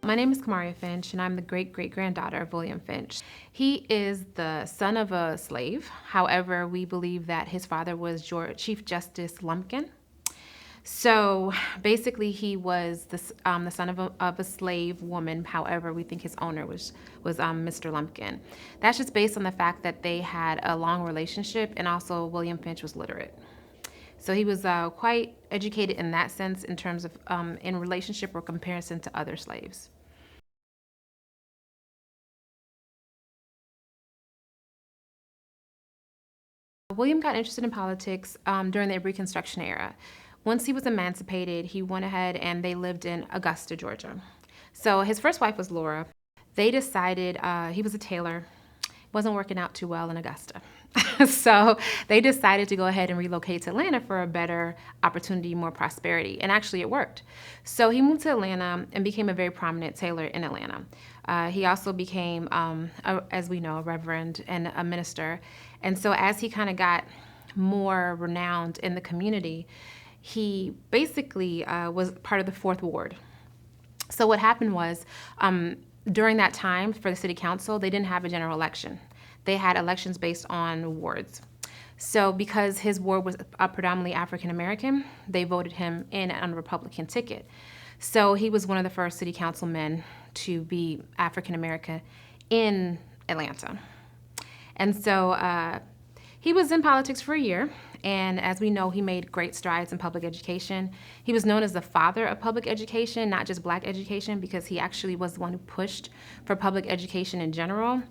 My name is Kamaria Finch, and I'm the great-great-granddaughter of William Finch. He is the son of a slave. However, we believe that his father was Chief Justice Lumpkin. So basically, he was the son of a slave woman. However, we think his owner was Mr. Lumpkin. That's just based on the fact that they had a long relationship, and also William Finch was literate. So he was quite educated in that sense in terms of in relationship or comparison to other slaves. William got interested in politics during the Reconstruction Era. Once he was emancipated, he went ahead and they lived in Augusta, Georgia. So his first wife was Laura. They decided, he was a tailor, wasn't working out too well in Augusta. So they decided to go ahead and relocate to Atlanta for a better opportunity, more prosperity. And actually it worked. So he moved to Atlanta and became a very prominent tailor in Atlanta. He also became, as we know, a reverend and a minister. And so as he kind of got more renowned in the community, he basically was part of the Fourth Ward. So what happened was, during that time for the city council, they didn't have a general election. They had elections based on wards. So because his ward was predominantly African American, they voted him in on a Republican ticket. So he was one of the first city councilmen to be African American in Atlanta. And so he was in politics for a year, and as we know, he made great strides in public education. He was known as the father of public education, not just black education, because he actually was the one who pushed for public education in general.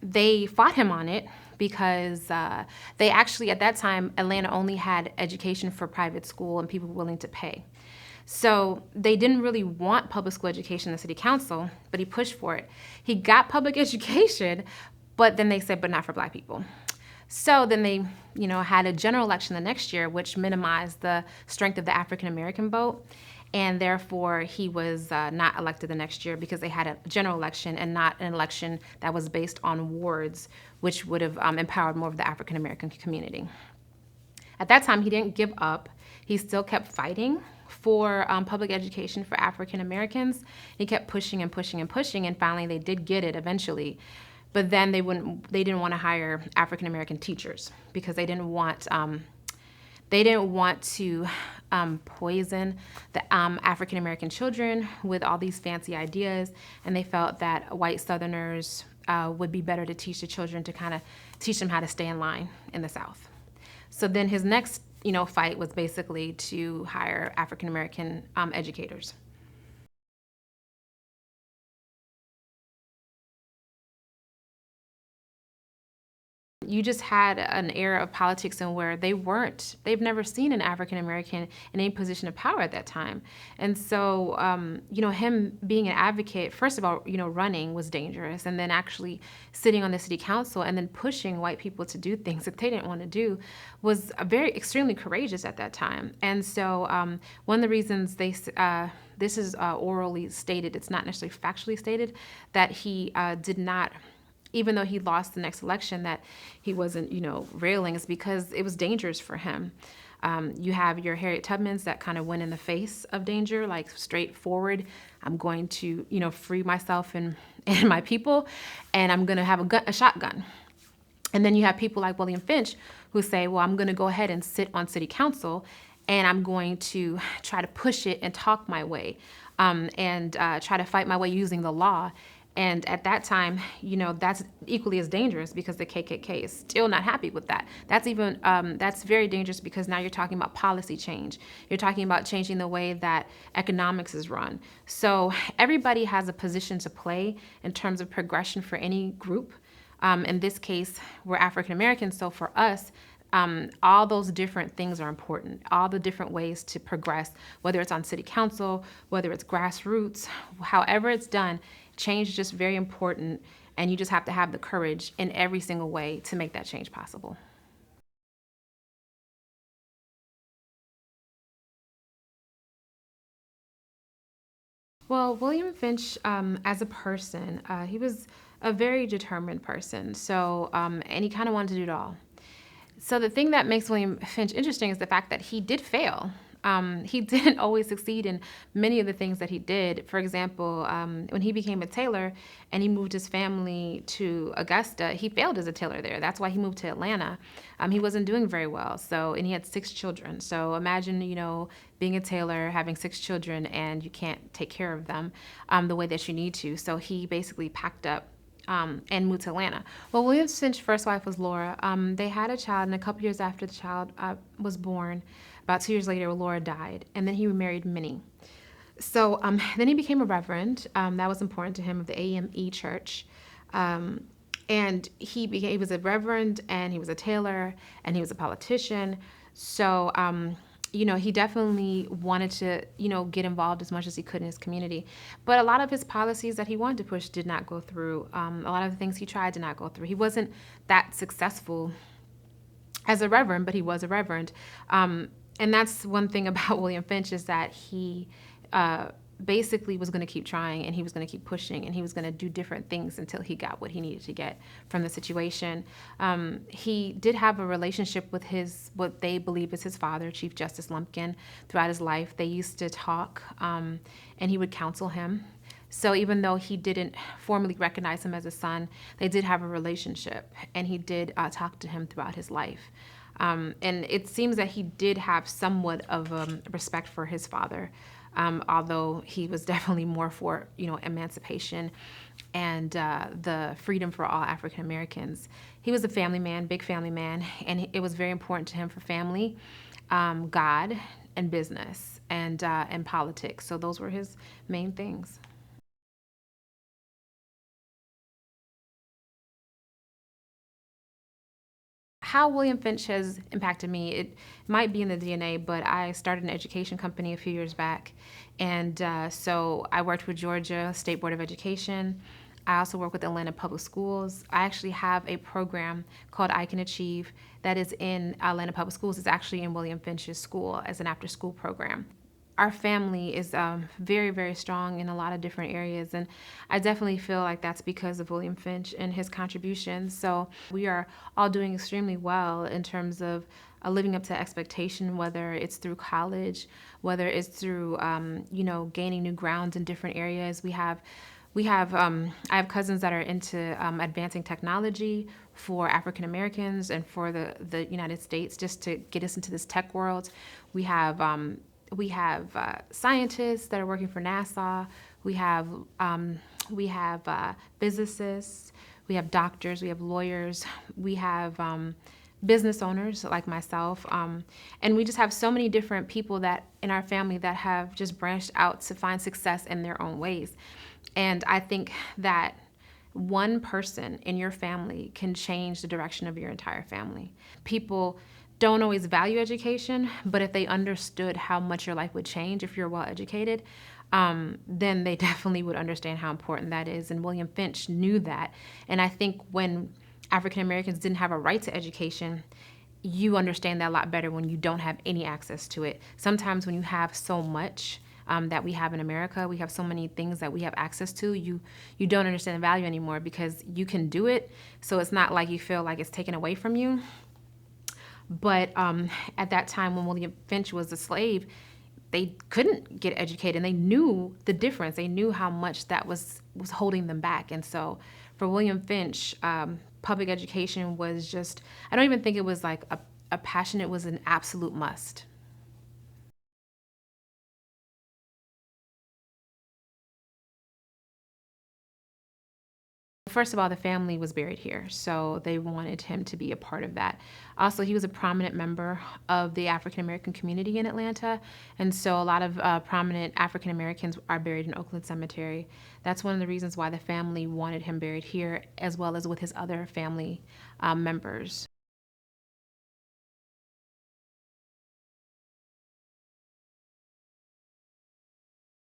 They fought him on it because they actually, at that time, Atlanta only had education for private school and people willing to pay. So they didn't really want public school education in the city council, but he pushed for it. He got public education, but then they said, but not for black people. So then they, had a general election the next year, which minimized the strength of the African American vote. And therefore, he was not elected the next year because they had a general election and not an election that was based on wards, which would have empowered more of the African American community. At that time, he didn't give up. He still kept fighting for public education for African Americans. He kept pushing and pushing and pushing, and finally they did get it eventually. But then they didn't want to hire African American teachers because they didn't want to poison the African American children with all these fancy ideas, and they felt that white Southerners would be better to teach the children to kind of teach them how to stay in line in the South. So then his next fight was basically to hire African American educators. You just had an era of politics in where they've never seen an African American in any position of power at that time. And so, him being an advocate, first of all, running was dangerous. And then actually sitting on the city council and then pushing white people to do things that they didn't want to do was extremely courageous at that time. And so one of the reasons this is orally stated, it's not necessarily factually stated, that he did not, even though he lost the next election, that he wasn't, railing, is because it was dangerous for him. You have your Harriet Tubmans that kind of went in the face of danger, like straightforward, I'm going to, free myself and my people, and I'm going to have a shotgun. And then you have people like William Finch who say, well, I'm going to go ahead and sit on city council, and I'm going to try to push it and talk my way, and try to fight my way using the law. And at that time, that's equally as dangerous because the KKK is still not happy with that. That's very dangerous because now you're talking about policy change. You're talking about changing the way that economics is run. So everybody has a position to play in terms of progression for any group. In this case, we're African Americans, so for us, all those different things are important. All the different ways to progress, whether it's on city council, whether it's grassroots, however it's done, change is just very important, and you just have to have the courage in every single way to make that change possible. Well, William Finch, as a person, he was a very determined person. So, and he kind of wanted to do it all. So the thing that makes William Finch interesting is the fact that he did fail. He didn't always succeed in many of the things that he did. For example, when he became a tailor and he moved his family to Augusta, he failed as a tailor there. That's why he moved to Atlanta. He wasn't doing very well. So, and he had 6 children. So imagine, being a tailor, having 6 children, and you can't take care of them the way that you need to. So he basically packed up and moved to Atlanta. Well, William Finch's first wife was Laura. They had a child, and a couple years after the child was born, about 2 years later, Laura died, and then he remarried Minnie. So then he became a reverend. That was important to him, of the AME Church. And he was a reverend, and he was a tailor, and he was a politician. So he definitely wanted to, get involved as much as he could in his community. But a lot of his policies that he wanted to push did not go through. A lot of the things he tried did not go through. He wasn't that successful as a reverend, but he was a reverend. And that's one thing about William Finch, is that he basically was going to keep trying, and he was going to keep pushing, and he was going to do different things until he got what he needed to get from the situation. He did have a relationship with what they believe is his father, Chief Justice Lumpkin, throughout his life. They used to talk, and he would counsel him. So even though he didn't formally recognize him as a son, they did have a relationship, and he did talk to him throughout his life. And it seems that he did have somewhat of respect for his father, although he was definitely more for, emancipation and the freedom for all African Americans. He was a family man, big family man, and it was very important to him for family, God, and business, and politics. So those were his main things. How William Finch has impacted me, it might be in the DNA, but I started an education company a few years back. And so I worked with Georgia State Board of Education. I also work with Atlanta Public Schools. I actually have a program called I Can Achieve that is in Atlanta Public Schools. It's actually in William Finch's school as an after-school program. Our family is very, very strong in a lot of different areas, and I definitely feel like that's because of William Finch and his contributions. So we are all doing extremely well in terms of living up to expectation, whether it's through college, whether it's through gaining new grounds in different areas. I have cousins that are into advancing technology for African Americans and for the United States, just to get us into this tech world. We have scientists that are working for NASA. We have physicists. We have doctors. We have lawyers. We have business owners like myself, and we just have so many different people that in our family that have just branched out to find success in their own ways. And I think that one person in your family can change the direction of your entire family. People don't always value education, but if they understood how much your life would change if you're well educated, then they definitely would understand how important that is. And William Finch knew that. And I think when African Americans didn't have a right to education, you understand that a lot better when you don't have any access to it. Sometimes when you have so much that we have in America, we have so many things that we have access to, you don't understand the value anymore because you can do it. So it's not like you feel like it's taken away from you. But at that time when William Finch was a slave, they couldn't get educated, and they knew the difference. They knew how much that was holding them back. And so for William Finch, public education was just, I don't even think it was like a passion, it was an absolute must. First of all, the family was buried here, so they wanted him to be a part of that. Also, he was a prominent member of the African American community in Atlanta, and so a lot of prominent African Americans are buried in Oakland Cemetery. That's one of the reasons why the family wanted him buried here, as well as with his other family members.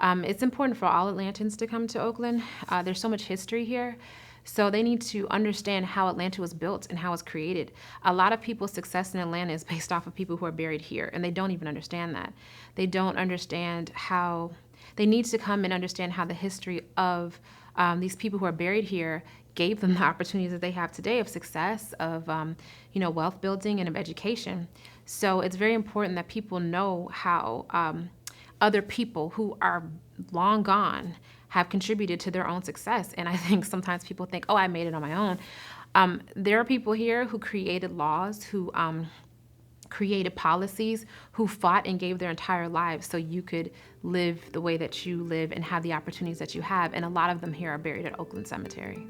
It's important for all Atlantans to come to Oakland. There's so much history here. So they need to understand how Atlanta was built and how it was created. A lot of people's success in Atlanta is based off of people who are buried here, and they don't even understand that. They don't understand how, they need to come and understand how the history of these people who are buried here gave them the opportunities that they have today of success, of wealth building, and of education. So it's very important that people know how other people who are long gone have contributed to their own success. And I think sometimes people think, oh, I made it on my own. There are people here who created laws, who created policies, who fought and gave their entire lives so you could live the way that you live and have the opportunities that you have. And a lot of them here are buried at Oakland Cemetery.